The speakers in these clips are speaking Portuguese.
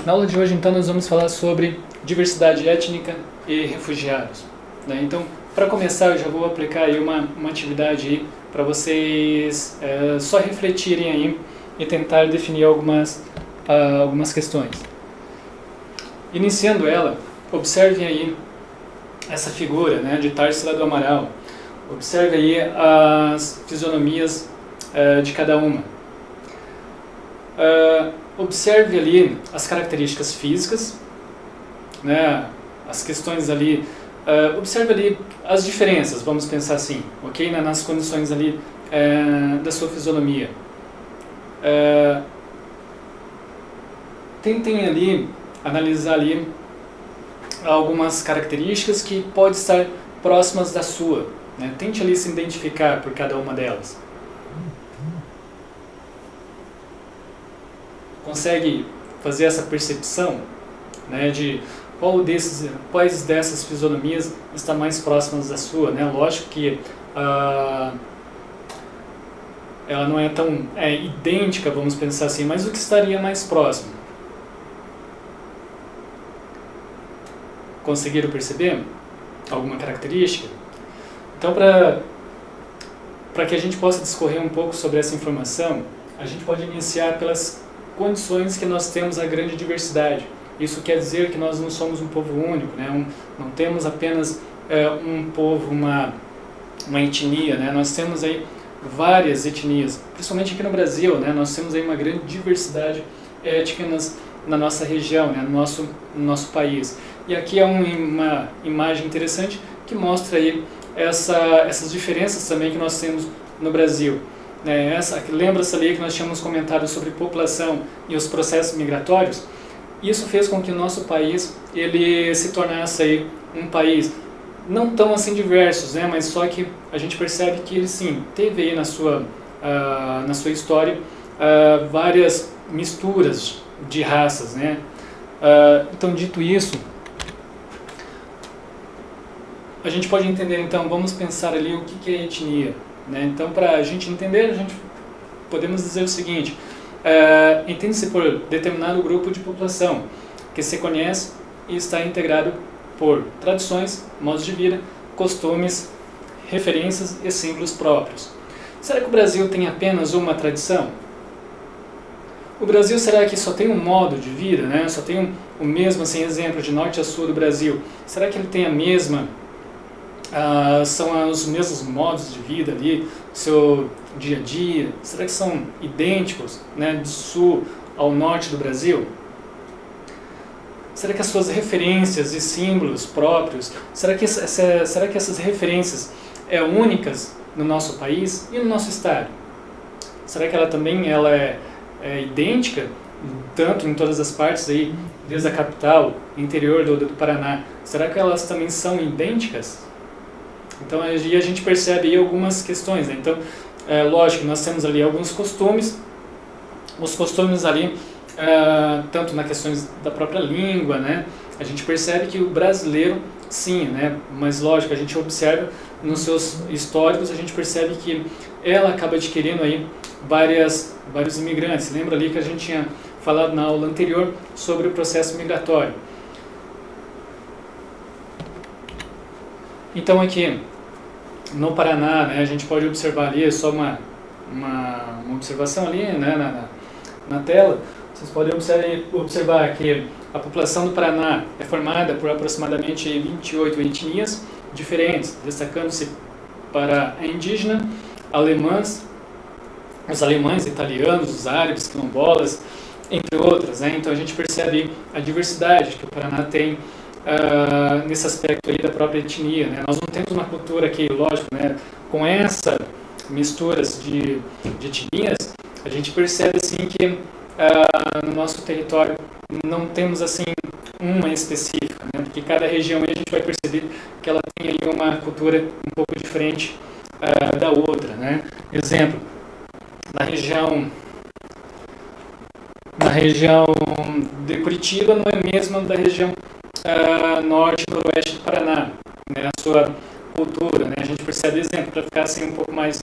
Na aula de hoje, então, nós vamos falar sobre diversidade étnica e refugiados, né? Então, para começar, eu já vou aplicar aí uma atividade para vocês só refletirem aí e tentar definir algumas questões. Iniciando ela, observem aí essa figura, né, de Tarsila do Amaral. Observe aí as fisionomias de cada uma. Observe ali as características físicas, né, as questões ali, observe ali as diferenças, vamos pensar assim, ok? Nas condições ali da sua fisionomia. Tentem ali analisar ali algumas características que podem estar próximas da sua, né? Tente ali se identificar por cada uma delas. Consegue fazer essa percepção, né, de quais dessas fisionomias está mais próximas da sua, né? Lógico que ela não é tão idêntica, vamos pensar assim, mas o que estaria mais próximo? Conseguiram perceber alguma característica? Então, para que a gente possa discorrer um pouco sobre essa informação, a gente pode iniciar pelas condições que nós temos a grande diversidade. Isso quer dizer que nós não somos um povo único, né? Não temos apenas um povo, uma etnia, né? Nós temos aí várias etnias, principalmente aqui no Brasil, né? Nós temos aí uma grande diversidade étnica na nossa região, né? No nosso país. E aqui é uma imagem interessante que mostra aí essas diferenças também que nós temos no Brasil. Lembra-se ali que nós tínhamos comentado sobre população e os processos migratórios. Isso fez com que o nosso país ele se tornasse aí um país não tão assim diversos, né, mas só que a gente percebe que ele sim teve aí na sua história várias misturas de raças, né? Então, dito isso, a gente pode entender, então, vamos pensar ali o que é etnia, né? Então, para a gente entender, podemos dizer o seguinte: entende-se por determinado grupo de população que se conhece e está integrado por tradições, modos de vida, costumes, referências e símbolos próprios. Será que o Brasil tem apenas uma tradição? O Brasil, será que só tem um modo de vida, né? Só tem o mesmo, assim, exemplo, de norte a sul do Brasil? Será que ele tem a mesma... são os mesmos modos de vida ali, seu dia a dia? Será que são idênticos, né, do sul ao norte do Brasil? Será que as suas referências e símbolos próprios, será que essas referências únicas no nosso país e no nosso estado? Será que ela também é idêntica, tanto em todas as partes aí, desde a capital, interior do Paraná? Será que elas também são idênticas? Então, aí a gente percebe aí algumas questões, né? Então, lógico, nós temos ali alguns costumes, os costumes ali, tanto nas questões da própria língua, né? A gente percebe que o brasileiro, sim, né? Mas lógico, a gente observa nos seus históricos, a gente percebe que ela acaba adquirindo aí vários imigrantes. Lembra ali que a gente tinha falado na aula anterior sobre o processo migratório. Então, aqui no Paraná, né, a gente pode observar ali, só uma observação ali, né, na tela. Vocês podem observar que a população do Paraná é formada por aproximadamente 28 etnias diferentes, destacando-se para a indígena, os alemães, italianos, os árabes, quilombolas, entre outras, né? Então a gente percebe a diversidade que o Paraná tem nesse aspecto aí da própria etnia, né? Nós não temos uma cultura aqui, lógico, né, com essa misturas de etnias, a gente percebe assim que no nosso território não temos assim uma específica, né? Porque cada região aí a gente vai perceber que ela tem aí uma cultura um pouco diferente da outra, né? Exemplo, na região de Curitiba não é mesmo da região norte e noroeste do Paraná, né? A sua cultura, né? A gente percebe exemplo para ficar assim um pouco mais,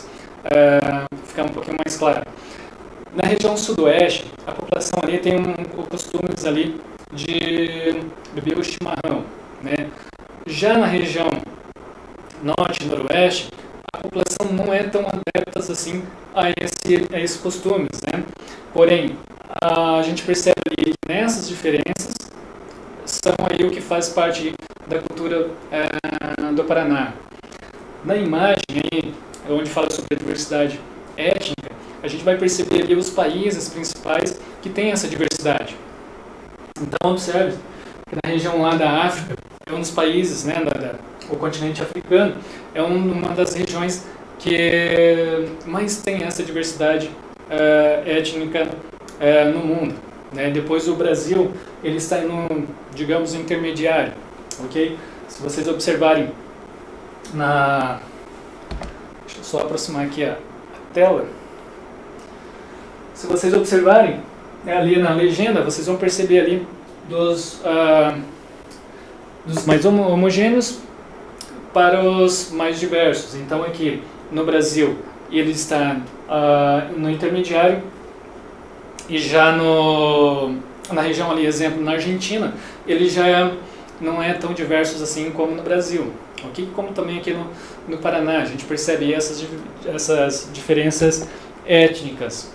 ficar um pouquinho mais claro. Na região sudoeste, a população ali tem costumes ali de beber o chimarrão, né? Já na região norte e noroeste, a população não é tão adepta assim a esses costumes, né? Porém, a gente percebe ali que nessas diferenças são aí o que faz parte da cultura do Paraná. Na imagem aí, onde fala sobre a diversidade étnica, a gente vai perceber ali os países principais que têm essa diversidade. Então, observe que na região lá da África, é um dos países, né, o continente africano, é uma das regiões que mais tem essa diversidade étnica no mundo, né? Depois o Brasil, ele está no, digamos, intermediário, ok? Se vocês observarem deixa eu só aproximar aqui a tela. Se vocês observarem ali na legenda, vocês vão perceber ali dos mais homogêneos para os mais diversos. Então aqui no Brasil ele está no intermediário, e já na região ali, exemplo, na Argentina, ele já não é tão diversos assim como no Brasil, ok? Como também aqui no Paraná, a gente percebe essas diferenças étnicas.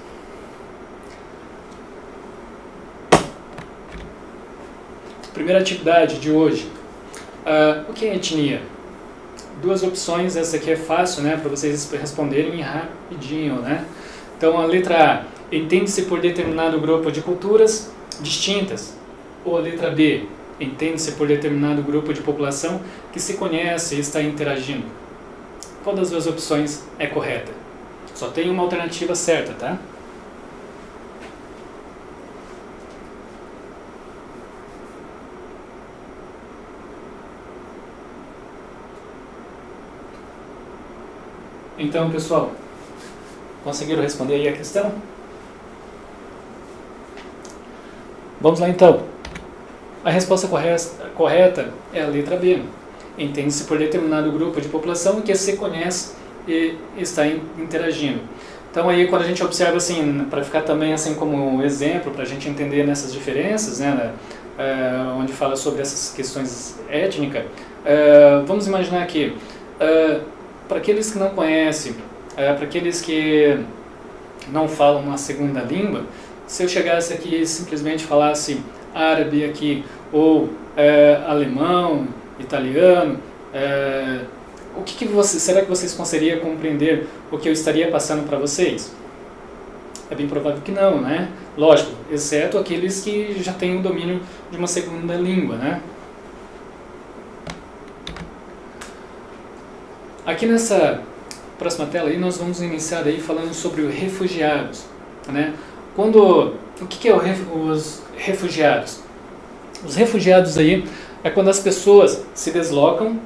Primeira atividade de hoje. O que é etnia? Duas opções, essa aqui é fácil, né, para vocês responderem rapidinho, né? Então a letra A, entende-se por determinado grupo de culturas distintas. Ou a letra B, entende-se por determinado grupo de população que se conhece e está interagindo. Qual das duas opções é correta? Só tem uma alternativa certa, tá? Então, pessoal, conseguiram responder aí a questão? Vamos lá então. A resposta correta é a letra B. Entende-se por determinado grupo de população que se conhece e está interagindo. Então aí quando a gente observa assim, para ficar também assim como exemplo, para a gente entender nessas diferenças, né, onde fala sobre essas questões étnicas, vamos imaginar aqui, para aqueles que não conhecem, para aqueles que não falam uma segunda língua, se eu chegasse aqui e simplesmente falasse árabe aqui, ou alemão, italiano, será que vocês conseguiriam compreender o que eu estaria passando para vocês? É bem provável que não, né? Lógico, exceto aqueles que já têm o domínio de uma segunda língua, né? Aqui nessa próxima tela aí nós vamos iniciar aí falando sobre os refugiados, né? O que é os refugiados? Os refugiados aí é quando as pessoas se deslocam,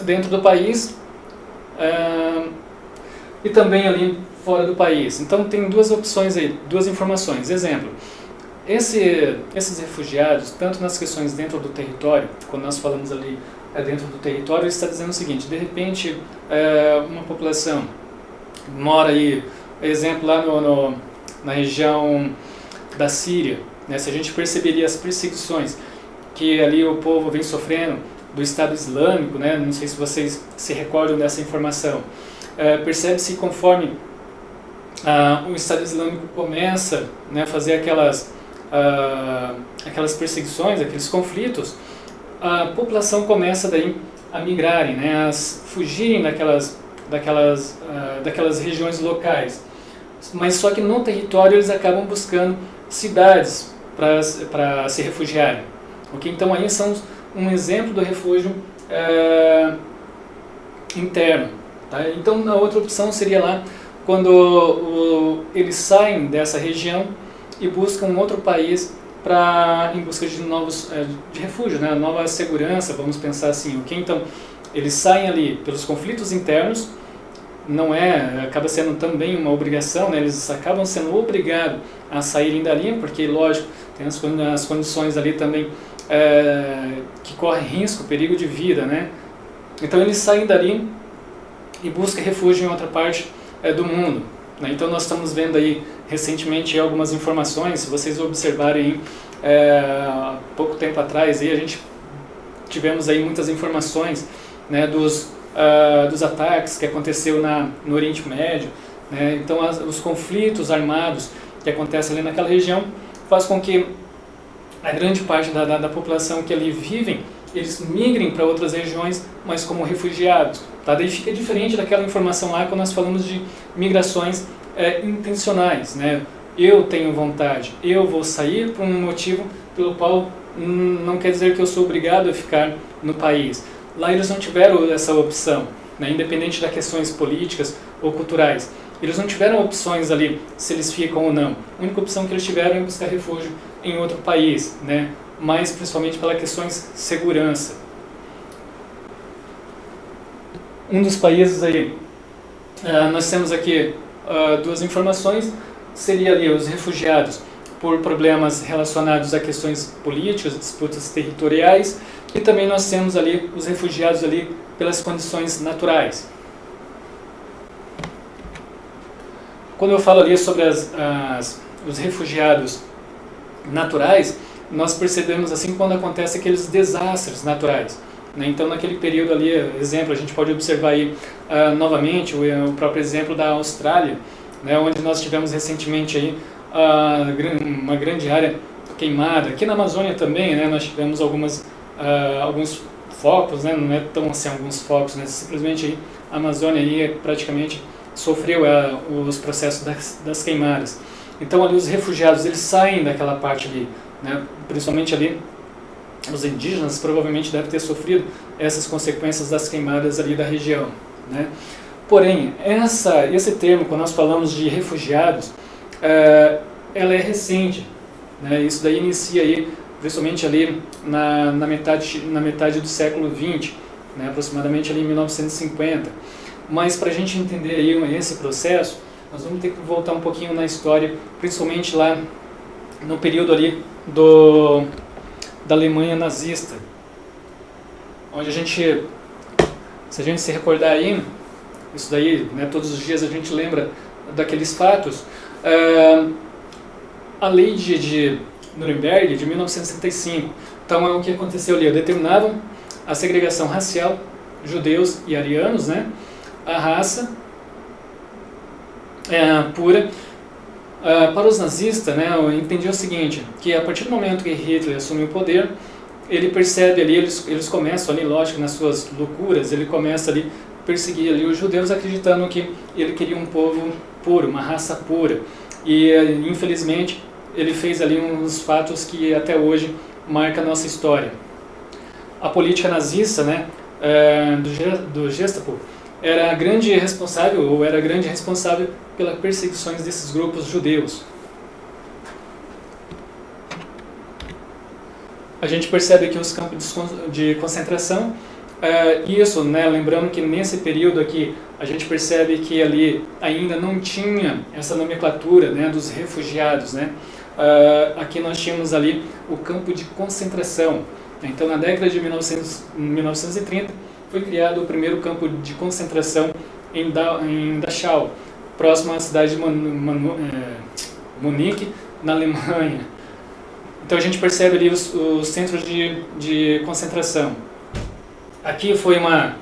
dentro do país e também ali fora do país. Então tem duas opções aí, duas informações. Exemplo, esses refugiados, tanto nas questões dentro do território, quando nós falamos ali dentro do território, está dizendo o seguinte: de repente uma população mora aí, exemplo, lá na região da Síria, né? Se a gente perceberia as perseguições que ali o povo vem sofrendo do Estado Islâmico, né? Não sei se vocês se recordam dessa informação, percebe-se conforme o Estado Islâmico começa, né, a fazer aquelas perseguições, aqueles conflitos, a população começa daí a migrarem, né, a fugirem daquelas regiões locais. Mas só que no território eles acabam buscando cidades para se refugiarem. Okay? Então aí são um exemplo do refúgio interno. Tá? Então a outra opção seria lá quando eles saem dessa região e buscam um outro país em busca de novos de refúgio, né? Nova segurança, vamos pensar assim. Okay? Então eles saem ali pelos conflitos internos, não acaba sendo também uma obrigação, né? Eles acabam sendo obrigados a saírem dali, porque, lógico, tem as condições ali também que correm risco, perigo de vida, né? Então eles saem dali e buscam refúgio em outra parte do mundo, né? Então nós estamos vendo aí recentemente algumas informações, se vocês observarem há pouco tempo atrás, aí, a gente tivemos aí muitas informações, né, dos ataques que aconteceu no Oriente Médio, né? Então os conflitos armados que acontecem ali naquela região faz com que a grande parte da população que ali vivem, eles migrem para outras regiões, mas como refugiados. Tá? Daí fica diferente daquela informação lá quando nós falamos de migrações intencionais, né? Eu tenho vontade, eu vou sair por um motivo pelo qual não quer dizer que eu sou obrigado a ficar no país. Lá eles não tiveram essa opção, né? Independente das questões políticas ou culturais. Eles não tiveram opções ali, se eles ficam ou não. A única opção que eles tiveram é buscar refúgio em outro país, né? Mas principalmente pelas questões de segurança. Um dos países aí, nós temos aqui duas informações, seria ali os refugiados por problemas relacionados a questões políticas, disputas territoriais, e também nós temos ali os refugiados ali pelas condições naturais. Quando eu falo ali sobre os refugiados naturais, nós percebemos assim quando acontecem aqueles desastres naturais, né? Então naquele período ali, exemplo, a gente pode observar aí novamente o próprio exemplo da Austrália, né, onde nós tivemos recentemente aí uma grande área queimada. Aqui na Amazônia também, né, nós tivemos alguns focos, né, não é tão assim alguns focos, né, simplesmente aí a Amazônia aí praticamente sofreu os processos das queimadas. Então ali os refugiados, eles saem daquela parte ali, né, principalmente ali os indígenas provavelmente devem ter sofrido essas consequências das queimadas ali da região, né. Porém, esse termo, quando nós falamos de refugiados, ela é recente, né? Isso daí inicia aí, principalmente ali na metade do século XX, né? Aproximadamente ali em 1950. Mas para a gente entender aí esse processo, nós vamos ter que voltar um pouquinho na história, principalmente lá no período ali da Alemanha nazista, onde se a gente se recordar aí, isso daí, né, todos os dias a gente lembra daqueles fatos. A lei de Nuremberg, de 1965, então é o que aconteceu ali, determinavam a segregação racial, judeus e arianos, né, a raça pura. Para os nazistas, né, eu entendi o seguinte, que a partir do momento que Hitler assumiu o poder, ele percebe ali, eles começam ali, lógico, nas suas loucuras, ele começa ali perseguir ali os judeus, acreditando que ele queria um povo puro, uma raça pura. E infelizmente ele fez ali uns fatos que até hoje marcam a nossa história. A política nazista, né, do Gestapo era grande responsável pelas perseguições desses grupos judeus. A gente percebe que os campos de concentração, isso, né, lembrando que nesse período aqui a gente percebe que ali ainda não tinha essa nomenclatura, né, dos refugiados, né. Aqui nós tínhamos ali o campo de concentração. Então na década de 1930 foi criado o primeiro campo de concentração em Dachau, próximo à cidade de Munique, na Alemanha. Então a gente percebe ali os centros de concentração. Aqui foi uma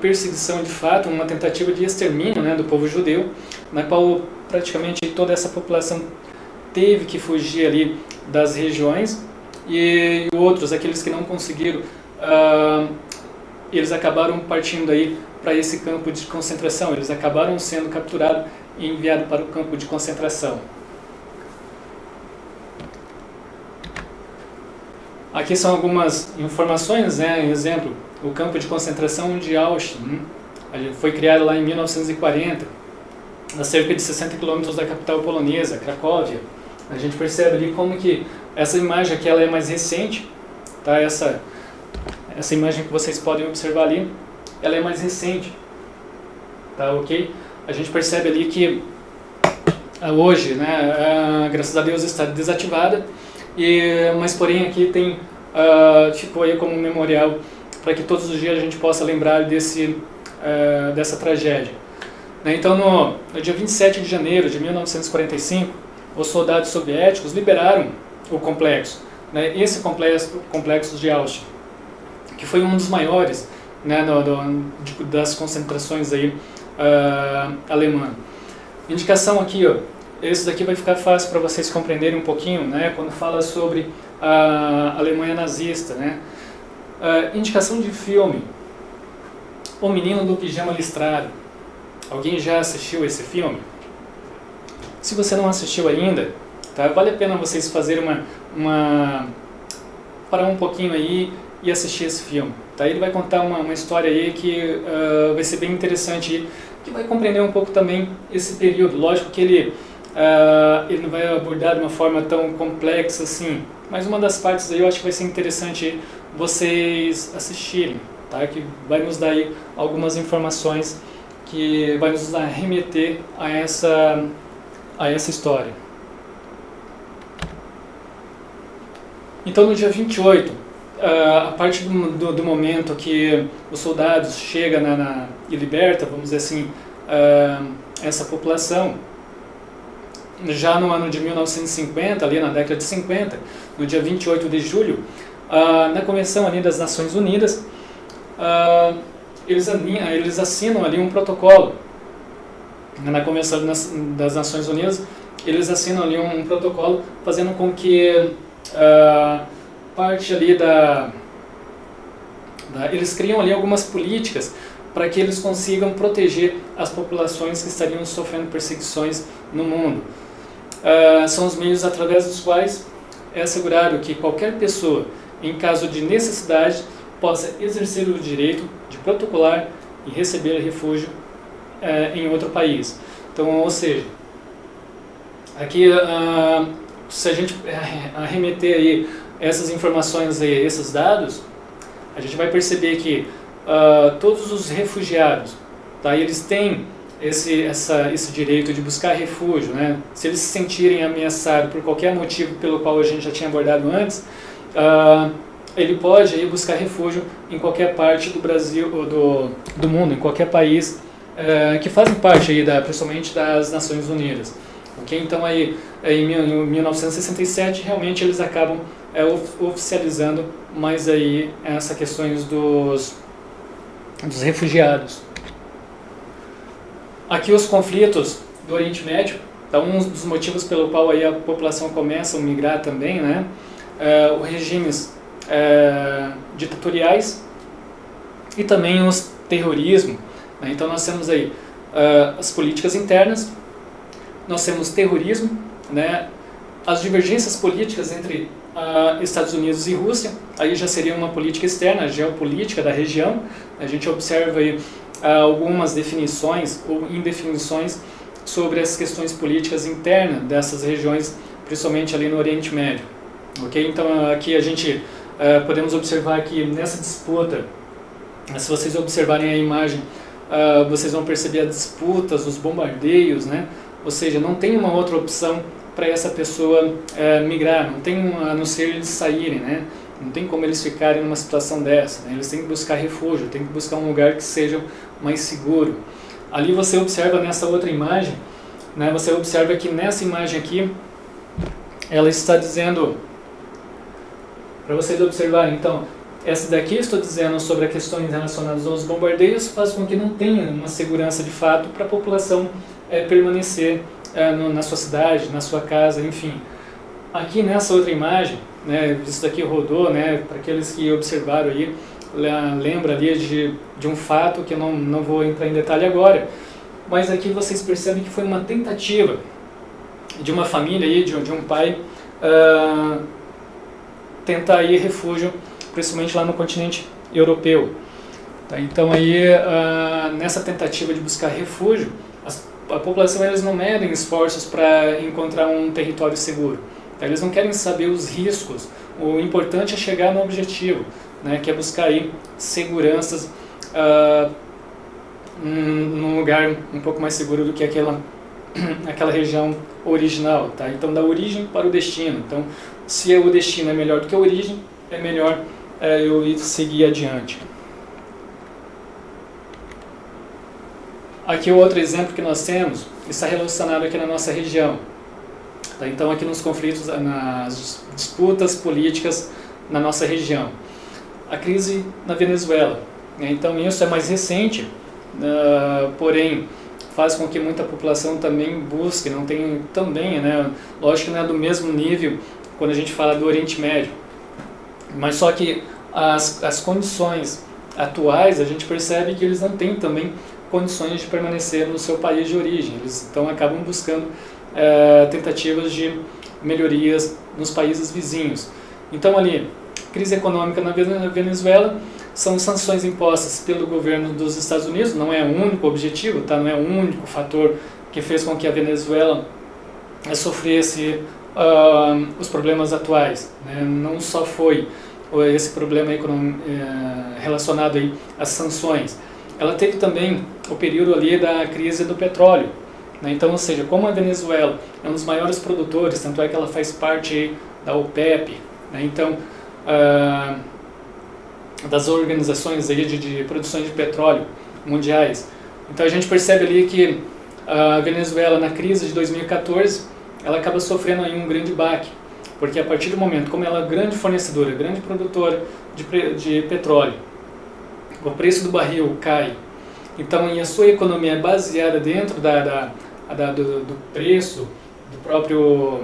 perseguição de fato, uma tentativa de extermínio, né, do povo judeu, na qual praticamente toda essa população teve que fugir ali das regiões, e outros, aqueles que não conseguiram, eles acabaram partindo aí para esse campo de concentração, eles acabaram sendo capturados e enviados para o campo de concentração. Aqui são algumas informações, né? Exemplo, o campo de concentração de Auschwitz, foi criado lá em 1940, a cerca de 60 quilômetros da capital polonesa, Cracóvia. A gente percebe ali como que essa imagem aqui ela é mais recente, tá? Essa imagem que vocês podem observar ali, ela é mais recente, tá, ok? a gente percebe ali que hoje, né, graças a Deus está desativada, mas porém aqui tem, ficou aí como um memorial para que todos os dias a gente possa lembrar dessa tragédia. Então, no dia 27 de janeiro de 1945, os soldados soviéticos liberaram o complexo, né, esse complexo de Auschwitz, que foi um dos maiores, né, das concentrações aí, alemã. Indicação aqui, ó, esse daqui vai ficar fácil para vocês compreenderem um pouquinho, né, quando fala sobre a Alemanha nazista, né. Indicação de filme, O Menino do Pijama Listrado. Alguém já assistiu esse filme? Se você não assistiu ainda, tá, vale a pena vocês fazerem parar um pouquinho aí e assistir esse filme. Tá? Ele vai contar uma história aí que vai ser bem interessante, que vai compreender um pouco também esse período. Lógico que ele não vai abordar de uma forma tão complexa assim, mas uma das partes aí eu acho que vai ser interessante vocês assistirem, tá? Que vai nos dar aí algumas informações que vai nos remeter a essa história. Então, no dia 28, a partir do momento que os soldados chegam e libertam, vamos dizer assim, essa população, já no ano de 1950, ali na década de 50, no dia 28 de julho, na Convenção ali das Nações Unidas, eles assinam ali um protocolo. Na Convenção das Nações Unidas, eles assinam ali um protocolo fazendo com que parte ali eles criam ali algumas políticas para que eles consigam proteger as populações que estariam sofrendo perseguições no mundo. São os meios através dos quais é assegurado que qualquer pessoa, em caso de necessidade, possa exercer o direito de protocolar e receber refúgio em outro país. Então, ou seja, aqui se a gente arremeter aí essas informações aí, esses dados, a gente vai perceber que todos os refugiados, tá, eles têm esse direito de buscar refúgio, né? Se eles se sentirem ameaçados por qualquer motivo pelo qual a gente já tinha abordado antes, ele pode ir buscar refúgio em qualquer parte do Brasil, ou do mundo, em qualquer país que fazem parte aí principalmente das Nações Unidas. Okay? Então aí, em 1967 realmente eles acabam oficializando mais aí essas questões dos refugiados. Aqui os conflitos do Oriente Médio, então um dos motivos pelo qual aí a população começa a migrar também, né? Os regimes ditatoriais e também os terrorismo, né? Então nós temos aí as políticas internas, nós temos terrorismo, né? As divergências políticas entre Estados Unidos e Rússia, aí já seria uma política externa, a geopolítica da região. A gente observa aí algumas definições ou indefinições sobre as questões políticas internas dessas regiões, principalmente ali no Oriente Médio. Okay? Então aqui a gente podemos observar que nessa disputa, se vocês observarem a imagem, vocês vão perceber as disputas, os bombardeios, né? Ou seja, não tem uma outra opção para essa pessoa migrar, não tem a não ser eles saírem, né? Não tem como eles ficarem numa situação dessa, né? Eles têm que buscar refúgio, têm que buscar um lugar que seja mais seguro. Ali você observa nessa outra imagem, né? Você observa que nessa imagem aqui, ela está dizendo, para vocês observarem, então, essa daqui estou dizendo sobre as questões relacionadas aos bombardeios, faz com que não tenha uma segurança de fato para a população permanecer na sua cidade, na sua casa, enfim. Aqui nessa outra imagem, né, isso daqui rodou, né, para aqueles que observaram aí, lembra ali de um fato que eu não vou entrar em detalhe agora, mas aqui vocês percebem que foi uma tentativa de uma família aí, de um pai, tentar ir refúgio, principalmente lá no continente europeu. Tá? Então aí, nessa tentativa de buscar refúgio, a população eles não medem esforços para encontrar um território seguro. Tá? Eles não querem saber os riscos. O importante é chegar no objetivo, né, que é buscar aí seguranças num lugar um pouco mais seguro do que aquela região original, tá? Então, da origem para o destino. Então, se o destino é melhor do que a origem, é melhor eu ir seguir adiante. Aqui o outro exemplo que nós temos está relacionado aqui na nossa região. Tá? Então, aqui nos conflitos, nas disputas políticas na nossa região. A crise na Venezuela. Então, isso é mais recente, porém, faz com que muita população também busque, não tem também, né? Lógico que não é do mesmo nível quando a gente fala do Oriente Médio, mas só que as condições atuais, a gente percebe que eles não têm também condições de permanecer no seu país de origem, eles então acabam buscando tentativas de melhorias nos países vizinhos. Então ali, crise econômica na Venezuela, são sanções impostas pelo governo dos Estados Unidos, não é o único objetivo, tá? Não é o único fator que fez com que a Venezuela sofresse os problemas atuais, né? Não só foi esse problema relacionado aí às sanções, ela teve também o período ali da crise do petróleo, né? Então, ou seja, como a Venezuela é um dos maiores produtores, tanto é que ela faz parte aí da OPEP, né? Então, das organizações aí de produção de petróleo mundiais. Então a gente percebe ali que a Venezuela na crise de 2014, ela acaba sofrendo aí um grande baque, porque a partir do momento, como ela é grande fornecedora, grande produtora de petróleo, o preço do barril cai, então e a sua economia é baseada dentro do preço do próprio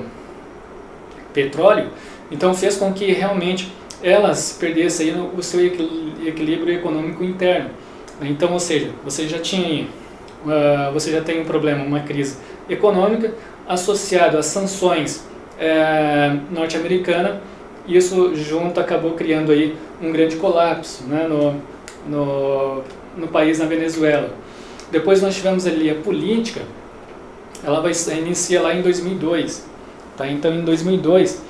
petróleo, então fez com que realmente elas perdessem aí o seu equilíbrio econômico interno. Então, ou seja, você já tem um problema, uma crise econômica associado às sanções norte-americanas, e isso junto acabou criando aí um grande colapso, né, no país, na Venezuela. Depois nós tivemos ali a política, ela inicia lá em 2002, tá? Então em 2002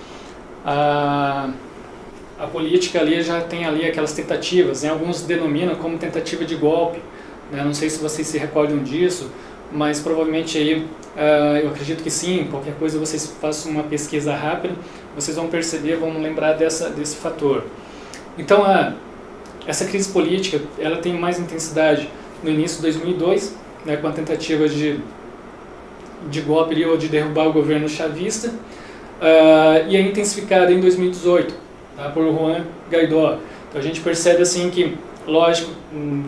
a política ali já tem ali aquelas tentativas, né? Alguns denominam como tentativa de golpe, né? Não sei se vocês se recordam disso, mas provavelmente aí, eu acredito que sim, qualquer coisa vocês façam uma pesquisa rápida, vocês vão perceber, vão lembrar desse fator. Então essa crise política, ela tem mais intensidade no início de 2002, né, com a tentativa de golpe ou de derrubar o governo chavista, e é intensificada em 2018, tá, por Juan Guaidó. Então a gente percebe assim que, lógico,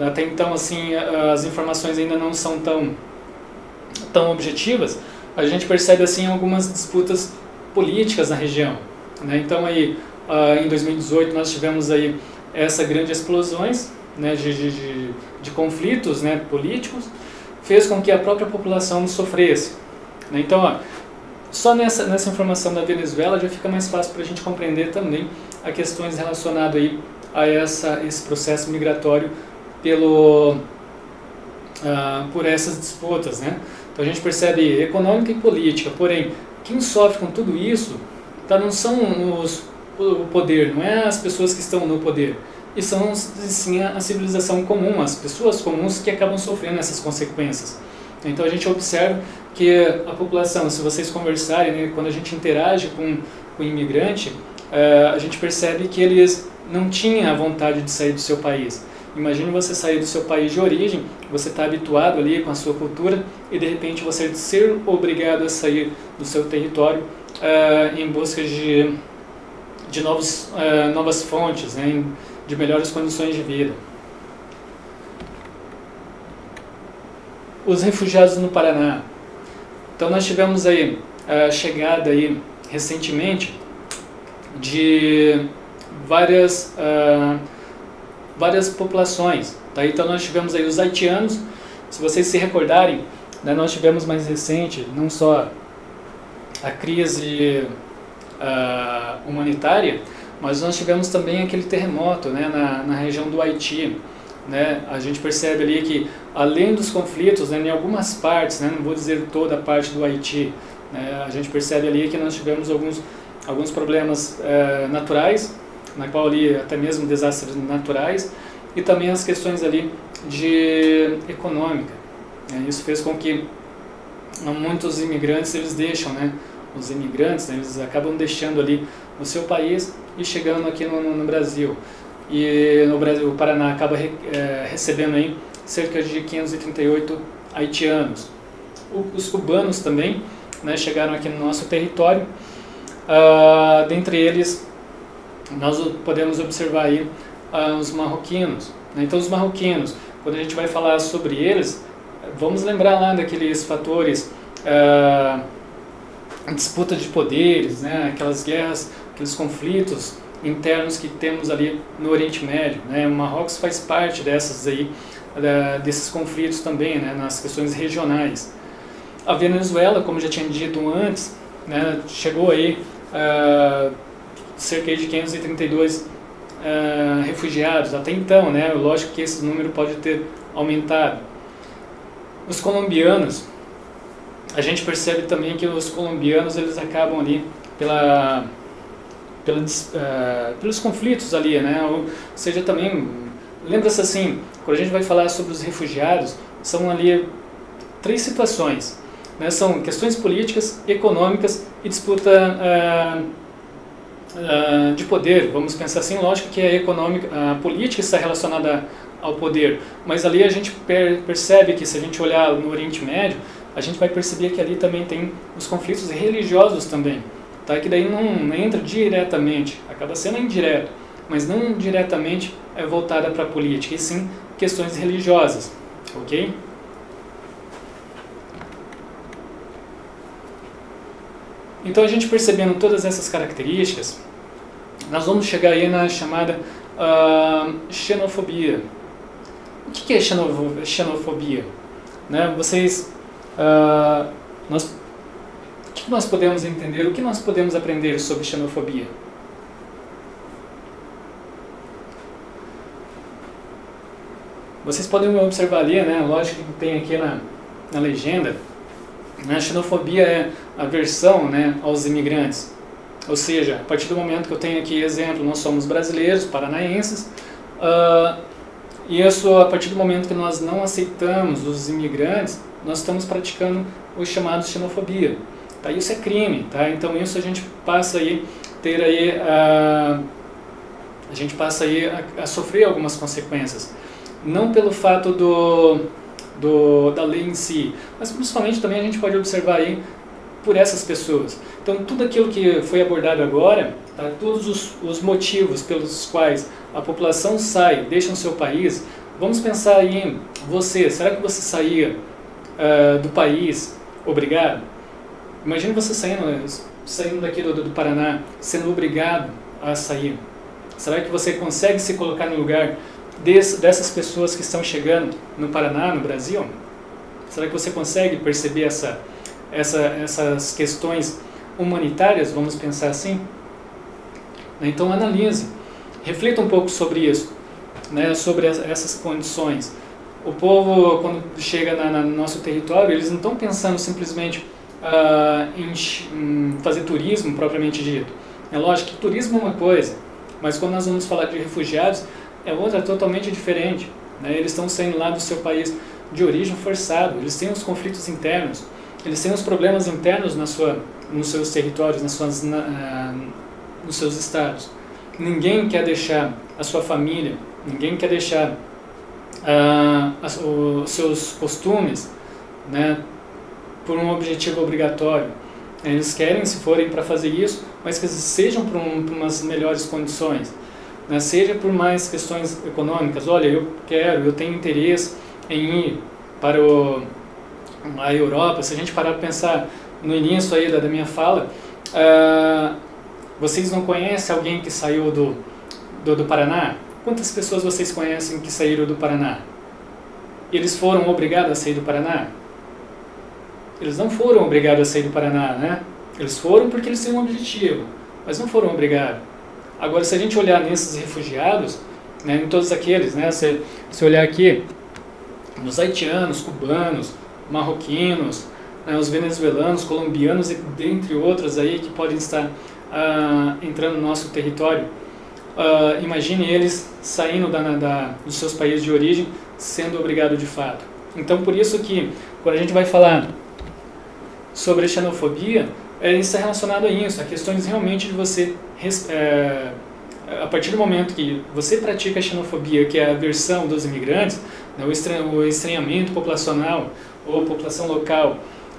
até então assim as informações ainda não são tão objetivas, a gente percebe assim algumas disputas políticas na região, né? Então aí em 2018 nós tivemos aí essa grande explosões, né, de conflitos, né, políticos, fez com que a própria população sofresse, né? Então só nessa informação da Venezuela já fica mais fácil para a gente compreender também as questões relacionadas aí a esse processo migratório por essas disputas, né? Então a gente percebe econômica e política, porém quem sofre com tudo isso não são o poder, não é as pessoas que estão no poder, e são sim a civilização comum, as pessoas comuns que acabam sofrendo essas consequências. Então a gente observa que a população, se vocês conversarem, né, quando a gente interage com o imigrante, a gente percebe que eles não tinham a vontade de sair do seu país. Imagine você sair do seu país de origem, você está habituado ali com a sua cultura e de repente você ser obrigado a sair do seu território em busca de novas fontes, né, de melhores condições de vida. Os refugiados no Paraná. Então nós tivemos aí a chegada aí recentemente de várias populações, tá? Então nós tivemos aí os haitianos, se vocês se recordarem, né, nós tivemos mais recente não só a crise humanitária, mas nós tivemos também aquele terremoto, né, na região do Haiti, né? A gente percebe ali que além dos conflitos, né, em algumas partes, né, não vou dizer toda a parte do Haiti, né, a gente percebe ali que nós tivemos alguns problemas naturais, na qual ali até mesmo desastres naturais, e também as questões ali de econômica. Isso fez com que muitos imigrantes eles deixam, né? Os imigrantes, né, eles acabam deixando ali o seu país e chegando aqui no Brasil. E no Brasil, o Paraná acaba recebendo aí cerca de 538 haitianos. Os cubanos também, né, chegaram aqui no nosso território. Dentre eles, nós podemos observar aí os marroquinos. Então, os marroquinos, quando a gente vai falar sobre eles, vamos lembrar lá daqueles fatores, disputa de poderes, né, aquelas guerras, aqueles conflitos internos que temos ali no Oriente Médio, né? O Marrocos faz parte desses conflitos também, né, nas questões regionais. A Venezuela, como já tinha dito antes, né, chegou aí cerca de 532 refugiados até então, né? Lógico que esse número pode ter aumentado. Os colombianos, a gente percebe também que os colombianos eles acabam ali pelos conflitos ali, né? Ou seja, também, lembra-se assim, quando a gente vai falar sobre os refugiados, são ali 3 situações, né? São questões políticas, econômicas e disputa de poder. Vamos pensar assim, lógico que a política está relacionada ao poder, mas ali a gente percebe que, se a gente olhar no Oriente Médio, a gente vai perceber que ali também tem os conflitos religiosos também, tá? Que daí não entra diretamente, acaba sendo indireto, mas não diretamente voltada para a política, e sim questões religiosas, ok? Então, a gente percebendo todas essas características, nós vamos chegar aí na chamada xenofobia. O que é xenofobia? Né? O que nós podemos entender, o que nós podemos aprender sobre xenofobia? Vocês podem observar ali, né? Lógico que tem aqui na legenda, a xenofobia é aversão, né, aos imigrantes. Ou seja, a partir do momento que eu tenho aqui exemplo, nós somos brasileiros, paranaenses, e isso, a partir do momento que nós não aceitamos os imigrantes, nós estamos praticando o chamado xenofobia. Tá? Isso é crime, tá? Então isso a gente passa aí a sofrer algumas consequências. Não pelo fato da lei em si, mas principalmente também a gente pode observar aí por essas pessoas. Então tudo aquilo que foi abordado agora, tá? Todos os motivos pelos quais a população sai, deixa o seu país, vamos pensar aí em você. Será que você saía do país obrigado? Imagina você saindo daqui do Paraná, sendo obrigado a sair. Será que você consegue se colocar no lugar dessas pessoas que estão chegando no Paraná, no Brasil? Será que você consegue perceber essas questões humanitárias, vamos pensar assim? Então analise, reflita um pouco sobre isso, né, sobre essas condições. O povo, quando chega no nosso território, eles não estão pensando simplesmente em fazer turismo propriamente dito. É lógico que turismo é uma coisa, mas quando nós vamos falar de refugiados, é outra totalmente diferente, né? Eles estão saindo lá do seu país de origem forçado, eles têm os conflitos internos, eles têm os problemas internos nos seus territórios, nos seus estados. Ninguém quer deixar a sua família, ninguém quer deixar os seus costumes, né, por um objetivo obrigatório. Eles querem, se forem para fazer isso, mas que sejam por umas melhores condições, né, seja por mais questões econômicas. Olha, eu tenho interesse em ir para a Europa. Se a gente parar para pensar no início aí da minha fala, vocês não conhecem alguém que saiu do Paraná? Quantas pessoas vocês conhecem que saíram do Paraná? Eles foram obrigados a sair do Paraná? Eles não foram obrigados a sair do Paraná, né? Eles foram porque eles têm um objetivo, mas não foram obrigados. Agora, se a gente olhar nesses refugiados, né, em todos aqueles, né, se olhar aqui, nos haitianos, cubanos, marroquinos, né, os venezuelanos, colombianos e dentre outros aí que podem estar entrando no nosso território, imagine eles saindo dos seus países de origem, sendo obrigados de fato. Então, por isso que, quando a gente vai falar sobre xenofobia, isso é relacionado a isso, a questões realmente de você, a partir do momento que você pratica a xenofobia, que é a aversão dos imigrantes, né, o estranhamento populacional ou população local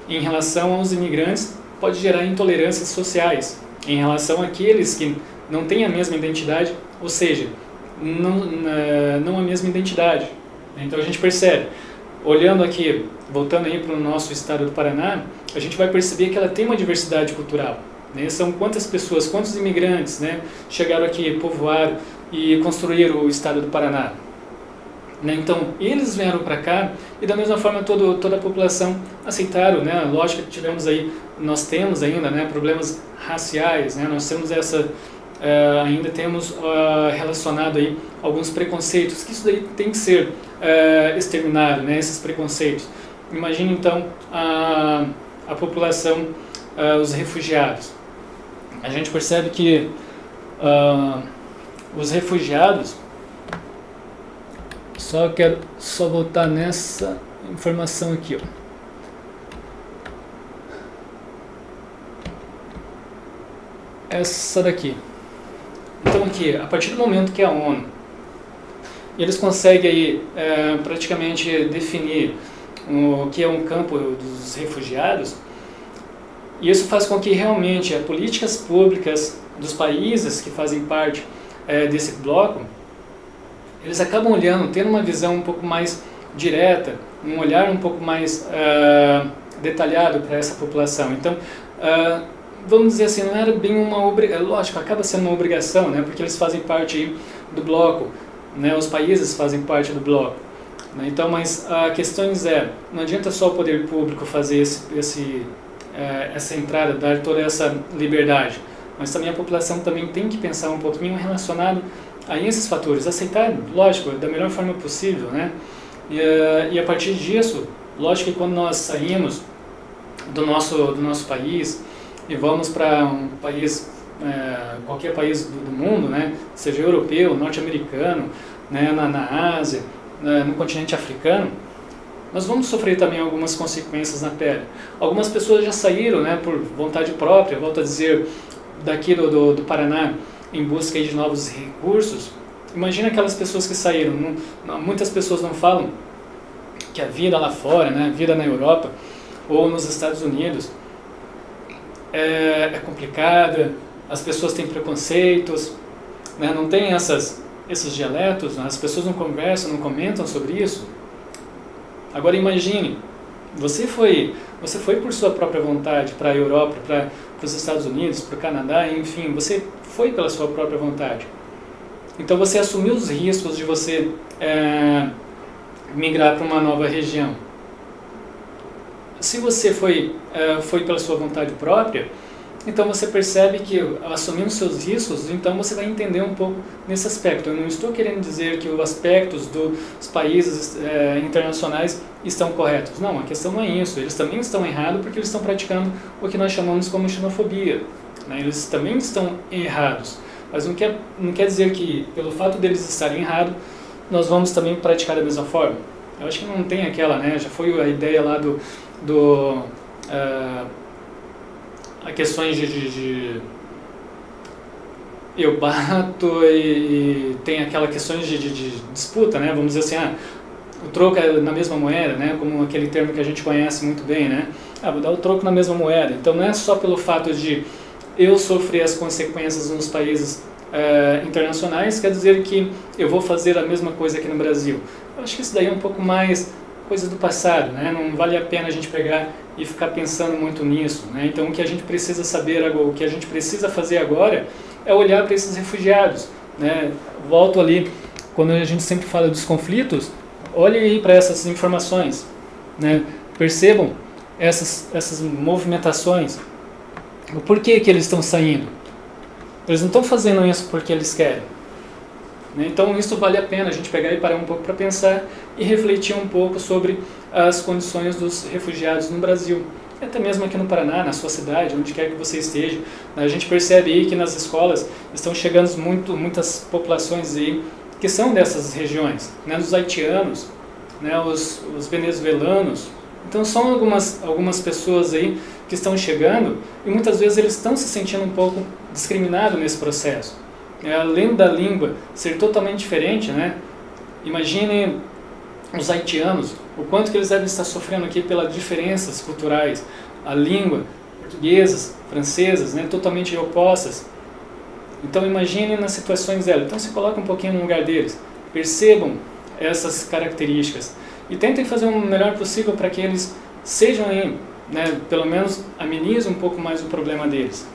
em relação aos imigrantes, pode gerar intolerâncias sociais em relação àqueles que não têm a mesma identidade, ou seja, não a mesma identidade. Então a gente percebe, olhando aqui, voltando aí para o nosso estado do Paraná, a gente vai perceber que ela tem uma diversidade cultural, né? São quantas pessoas, quantos imigrantes, né, chegaram aqui, povoaram e construíram o estado do Paraná. Né? Então, eles vieram para cá e da mesma forma toda a população aceitaram, né? Lógico que nós temos ainda, né, problemas raciais, né? Nós temos ainda temos relacionado aí alguns preconceitos, que isso daí tem que ser exterminado, né, esses preconceitos. Imagine então a população, os refugiados. A gente percebe que os refugiados, quero voltar nessa informação aqui, ó. Essa daqui. Então aqui, a partir do momento que a ONU, eles conseguem aí, praticamente definir o que é um campo dos refugiados, e isso faz com que realmente as políticas públicas dos países que fazem parte desse bloco, eles acabam olhando, tendo uma visão um pouco mais direta, um olhar um pouco mais detalhado para essa população. Então, vamos dizer assim, não era bem uma obrigação, lógico, acaba sendo uma obrigação, né, porque eles fazem parte do bloco, né, os países fazem parte do bloco. Né, então, mas a questão não adianta só o poder público fazer essa entrada, dar toda essa liberdade, mas também a população também tem que pensar um pouquinho relacionado a esses fatores, aceitar, lógico, da melhor forma possível, né? E a partir disso, lógico que quando nós saímos do nosso país e vamos para um país, qualquer país do mundo, né? Seja europeu, norte-americano, né? na Ásia, no continente africano, nós vamos sofrer também algumas consequências na pele. Algumas pessoas já saíram, né, por vontade própria, volto a dizer, daqui do Paraná, em busca de novos recursos. Imagina aquelas pessoas que saíram. Muitas pessoas não falam que a vida lá fora, né, a vida na Europa ou nos Estados Unidos é complicada, as pessoas têm preconceitos, né, não tem esses dialetos, né, as pessoas não conversam, não comentam sobre isso. Agora imagine, você foi por sua própria vontade para a Europa, para os Estados Unidos, para o Canadá, enfim, você foi pela sua própria vontade. Então você assumiu os riscos de você migrar para uma nova região. Se você foi pela sua vontade própria, então você percebe que, assumindo seus riscos, então você vai entender um pouco nesse aspecto. Eu não estou querendo dizer que os aspectos dos países internacionais estão corretos. Não, a questão não é isso. Eles também estão errados porque eles estão praticando o que nós chamamos como xenofobia. Né? Eles também estão errados. Mas não quer dizer que, pelo fato deles estarem errados, nós vamos também praticar da mesma forma. Eu acho que não tem aquela, né? Já foi a ideia lá a questões eu bato e tem aquela questões de disputa, né? Vamos dizer assim, o troco é na mesma moeda, né? Como aquele termo que a gente conhece muito bem, né? Vou dar o troco na mesma moeda. Então não é só pelo fato de eu sofrer as consequências nos países internacionais, quer dizer que eu vou fazer a mesma coisa aqui no Brasil. Eu acho que isso daí é um pouco mais coisa do passado, né? Não vale a pena a gente pegar e ficar pensando muito nisso, né? Então o que a gente precisa saber agora, o que a gente precisa fazer agora é olhar para esses refugiados, né? Volto ali, quando a gente sempre fala dos conflitos, olhe aí para essas informações, né? Percebam essas movimentações, o porquê que eles estão saindo. Eles não estão fazendo isso porque eles querem. Então isso vale a pena a gente pegar e parar um pouco para pensar e refletir um pouco sobre as condições dos refugiados no Brasil. e até mesmo aqui no Paraná, na sua cidade, onde quer que você esteja, a gente percebe aí que nas escolas estão chegando muitas populações aí que são dessas regiões, né, os haitianos, né, os venezuelanos. Então são algumas pessoas aí que estão chegando e muitas vezes eles estão se sentindo um pouco discriminados nesse processo. Além da língua ser totalmente diferente, né, imagine os haitianos, o quanto que eles devem estar sofrendo aqui pelas diferenças culturais, a língua, portuguesas, francesas, né, totalmente opostas. Então imagine nas situações delas, então se coloca um pouquinho no lugar deles, percebam essas características e tentem fazer o melhor possível para que eles sejam aí, né, pelo menos amenizem um pouco mais o problema deles.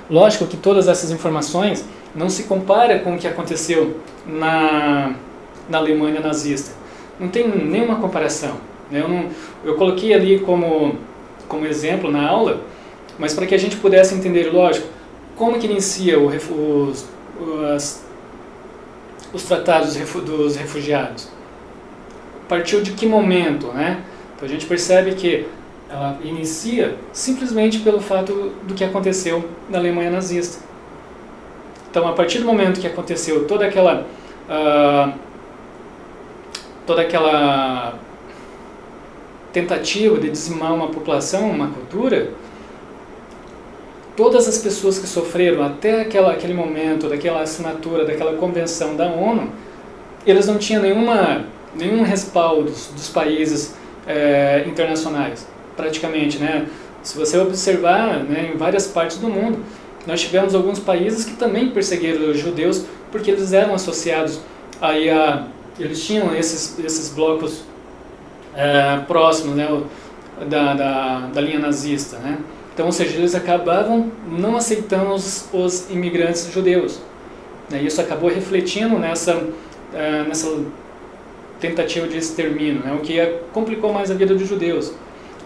Lógico que todas essas informações não se comparam com o que aconteceu na Alemanha nazista. Não tem nenhuma comparação. Eu coloquei ali como exemplo na aula, mas para que a gente pudesse entender, lógico, como que inicia os tratados dos refugiados. Partiu de que momento, né? Então a gente percebe que ela inicia simplesmente pelo fato do que aconteceu na Alemanha nazista. Então, a partir do momento que aconteceu toda aquela tentativa de dizimar uma população, uma cultura, todas as pessoas que sofreram até aquele momento, daquela assinatura, daquela convenção da ONU, eles não tinham nenhum respaldo dos países internacionais, praticamente, né? Se você observar, né, em várias partes do mundo, nós tivemos alguns países que também perseguiram os judeus porque eles eram associados aí eles tinham esses blocos próximos, né, da linha nazista, né? Então, ou seja, eles acabavam não aceitando os imigrantes judeus, né? Isso acabou refletindo nessa tentativa de extermínio, né? O que complicou mais a vida dos judeus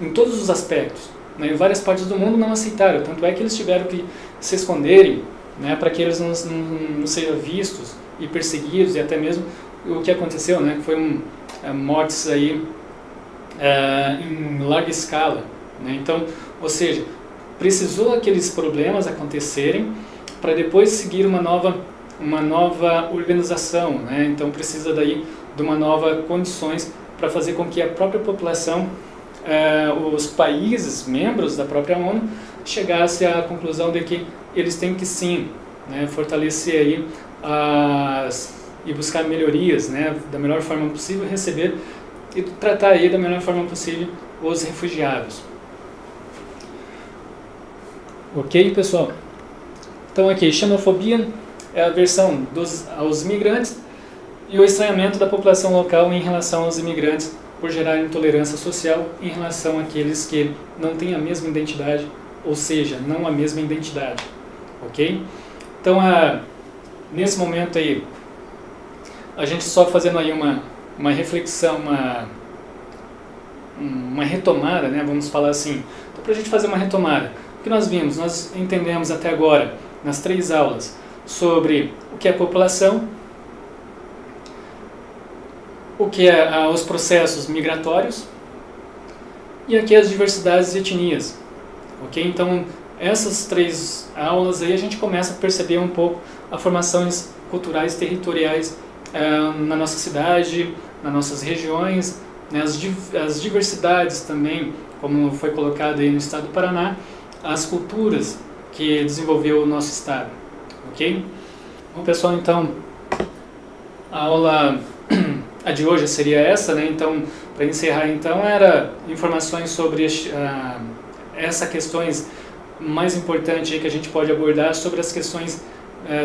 em todos os aspectos, né? Em várias partes do mundo não aceitaram, tanto é que eles tiveram que se esconderem, né, para que eles não sejam vistos e perseguidos, e até mesmo o que aconteceu, né, foi mortes aí em larga escala, né? Então, ou seja, precisou aqueles problemas acontecerem para depois seguir uma nova organização, né? Então precisa daí de uma nova condições para fazer com que a própria população, os países membros da própria ONU, chegasse à conclusão de que eles têm que sim, né, fortalecer aí e buscar melhorias, né, da melhor forma possível, receber e tratar aí da melhor forma possível os refugiados. Ok, pessoal? Então aqui, xenofobia é a aversão aos imigrantes e o estranhamento da população local em relação aos imigrantes por gerar intolerância social em relação àqueles que não têm a mesma identidade, ou seja, não a mesma identidade. Ok? Então, nesse momento aí, a gente só fazendo aí uma reflexão, uma retomada, né, vamos falar assim. Então, para a gente fazer uma retomada, o que nós vimos? Nós entendemos até agora, nas 3 aulas, sobre o que é população, o que é os processos migratórios e aqui as diversidades e etnias. Ok? Então, essas 3 aulas aí a gente começa a perceber um pouco as formações culturais territoriais na nossa cidade, nas nossas regiões, né, as diversidades também, como foi colocado aí no estado do Paraná, as culturas que desenvolveu o nosso estado. Ok? Bom, pessoal, então, a aula de hoje seria essa, né? Então, para encerrar, então, era informações sobre essas questões mais importantes aí que a gente pode abordar sobre as questões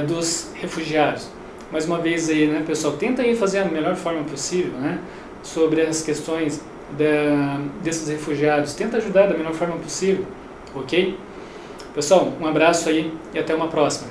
dos refugiados. Mais uma vez aí, né, pessoal, tenta aí fazer a melhor forma possível, né, sobre as questões desses refugiados. Tenta ajudar da melhor forma possível, ok? Pessoal, um abraço aí e até uma próxima.